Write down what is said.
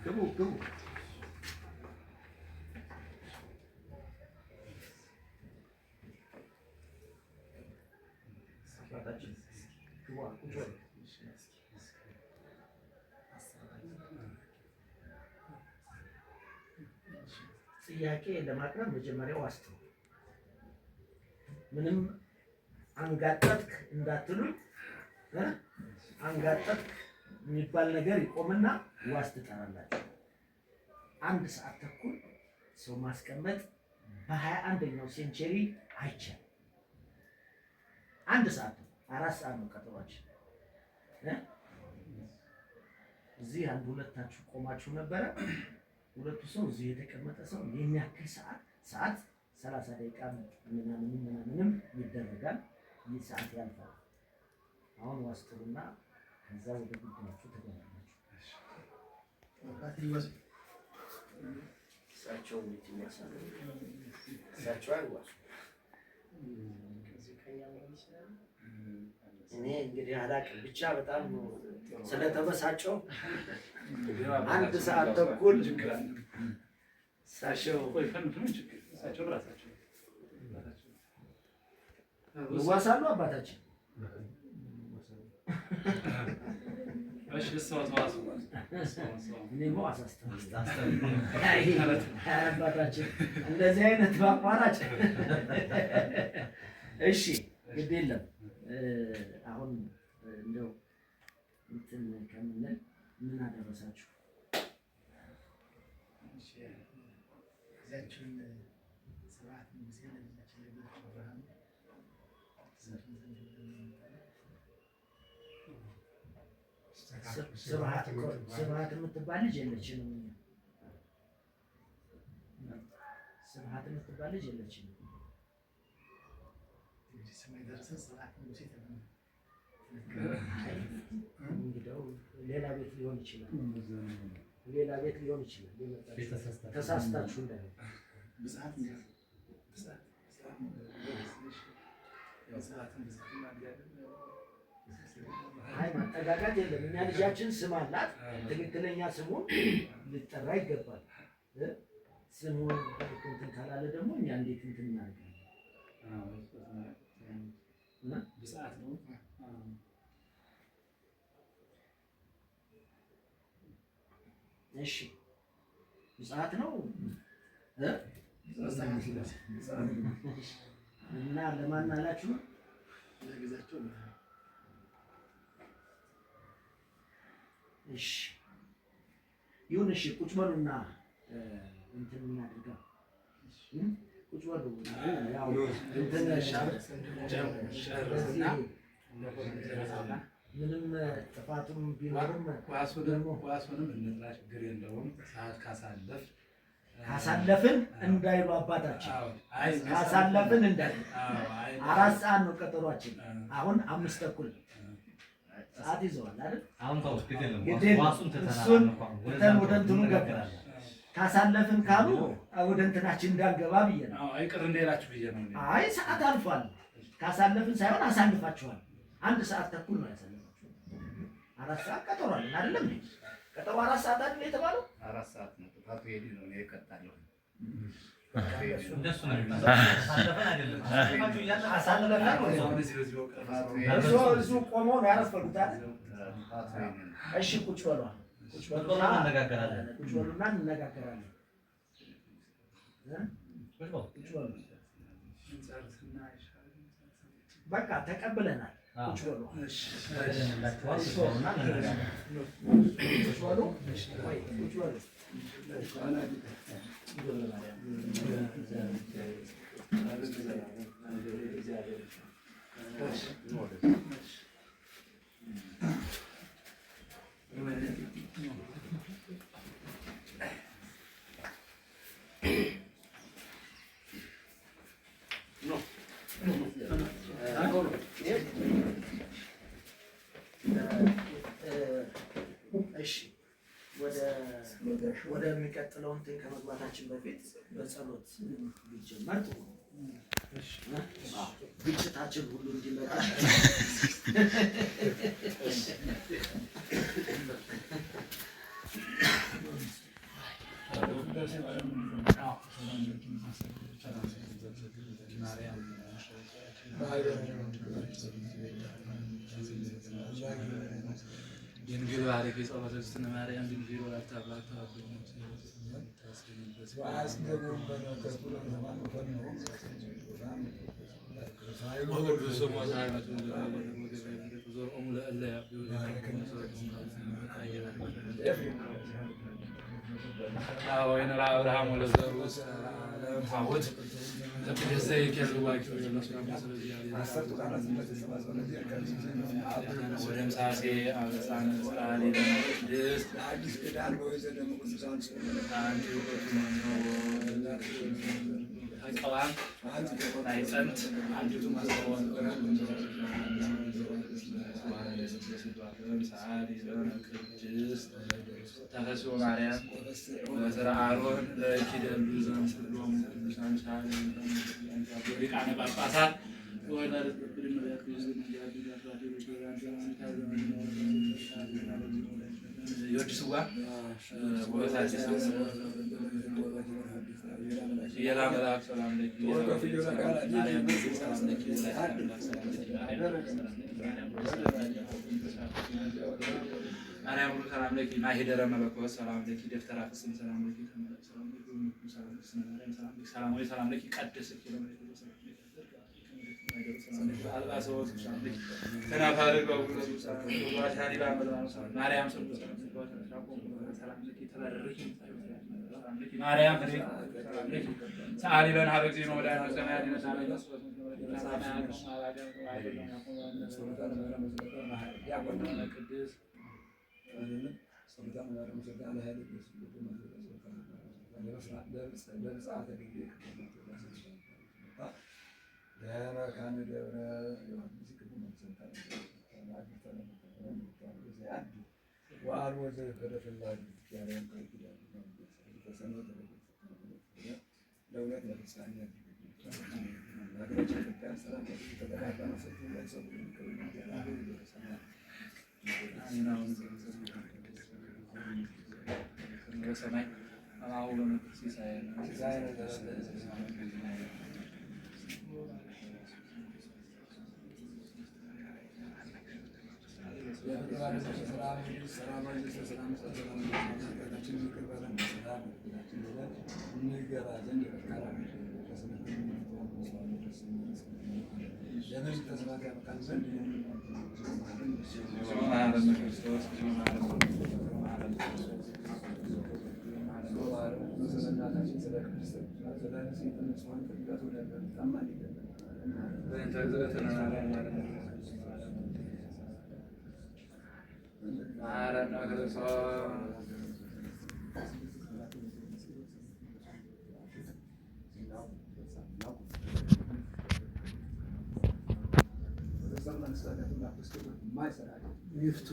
ግቡ ጥያቄ ለማቅረብ መጀመሪያ ዋስት ምንም አንጋጠጥክ እንዳትሉኝ አንጋጠጥክ የሚባል ነገር ይቆምና ዋስት ተጠራላችሁ። 1 ሰዓት ተኩል ሰው ማስቀመጥ በ21ኛው ሴንቸሪ አይቻልም። 1 ሰዓት 4 ሰዓት ነው ቀጠሯችን። እዚህ አንድ ሁለታችሁ ቆማችሁ ነበረ። ሁለቱ ሰው እዚህ የተቀመጠ ሰው የሚያክል ሰዓት 30 ደቂቃ ምናምንም ይደረጋል። ይህ ሰዓት ያልፋል። አሁን ዋስጥሩና ከዛ ወደ ጉዳያችሁ ተገናኛችሁ። እሳቸው ይያሳሉ። እሳቸው አይዋሱ። እኔ እንግዲህ አላውቅም ብቻ በጣም ስለተበሳጨው 1 ሰዓት ተኩል እሳቸው ይዋሳሉ። አባታችን እኔ አባታችን እንደዚህ አይነት በአቋራጭ እሺ ግድ የለም። አሁን እንደው እንትን ከምንል ምን አደረሳችሁ? ስብሐት የምትባል ልጅ የለችንም። ስብሐት የምትባል ልጅ የለችንም። እንግዲያው ሌላ ቤት ሊሆን ይችላል። ተሳስታችሁ እንዳለ ማጠጋጋት የለም። እኛ ልጃችን ስም አላት። ትክክለኛ ስሙን ሊጠራ ይገባል። ስሙን እንትን ካላለ ደግሞ እኛ እንዴት እንትን እናደርጋለን? ብጽዓት ነው። እሺ ብጽዓት ነው እና ለማን አላችሁ? እሺ ይሁን። እሺ ቁጭ በሉና እንትን እናድርጋ። ቁጭ በሉ። ያው እንትን ምንም ጥፋቱም ቢኖርም ኳሱንም እንጥራ፣ ችግር የለውም። ሰዓት ካሳለፍን እንዳይሉ አባታችን ካሳለፍን እንዳይሉ 4 ሰዓት ነው ቀጠሯችን። አሁን 5 ተኩል ሰዓት ይዘዋል አይደል? አሁን ታውስ ግዴለም እሱን ወደ እንትኑ ገባል። ካሳለፍን ካሉ ወደ እንትናችን እንዳንገባ ብዬ ነው። አይቅር እንደላችሁ ብዬ ነው። አይ ሰዓት አልፏል። ካሳለፍን ሳይሆን አሳልፋችኋል። 1 ሰዓት ተኩል ነው ያሳለፋችሁ። 4 ሰዓት ቀጠሯል አይደለም? ቀጠሮ 4 ሰዓት አይደል የተባለው? 4 ሰዓት ነው። ጥፋቱ የዲ ነው። እኔ እቀጣለሁ። እንደሱ ነው የሚባለው። አሳልፈን አይደለም አሳልፈን እሱ ቆሞ ነው ያረፈሉታል። እሺ ቁጭ በሉ። ቁጭ በሉና እንነጋገራለን። ቁጭ በሉ። በቃ ተቀብለናል። ቁጭ በሉ። እሺ ወደ የሚቀጥለው እንትን ከመግባታችን በፊት በጸሎት ቢጀመር ጥሩ ነው። ግጭታችን ሁሉ እንዲመጣ ድንግል ባረኪ ጸሎተ እግዝእትነ ማርያም ድንግል ወላዲተ አምላክ ወይነ ለአብርሃም ወለዘሩ ታቦት ወደምሳሴ አበሳነ ጻሊ ለቅድስት አዲስ ኪዳን በወይዘ ደሙ ቅዱሳን ቀዋም አይጸንት አንዲቱ ማስተዋል ቅድስት ተፈስዮ ማርያም ወዘራ አሮን ለኪደሉ ዘምስሎም ቅዱሳን ሊቃነ ጳጳሳት ዮዲስዋ የላ መልአክ ሰላም ለኪ ማርያም ሰላም ለኪ ማሂደረ መለኮት ሰላም ለኪ ደፍተራ ፍስም ሰላም ለኪ ሰላም ወይ ሰላም ለኪ ቀድስ አልባሰወት ተናፋረ ማርያም ማርያም ሰዓሊ ለነ ሀበ እግዚእነ ወዳነ ሰማያት ነሳነ ቅድስት ሰማይ አሁን ሲሳይ ይፍቱ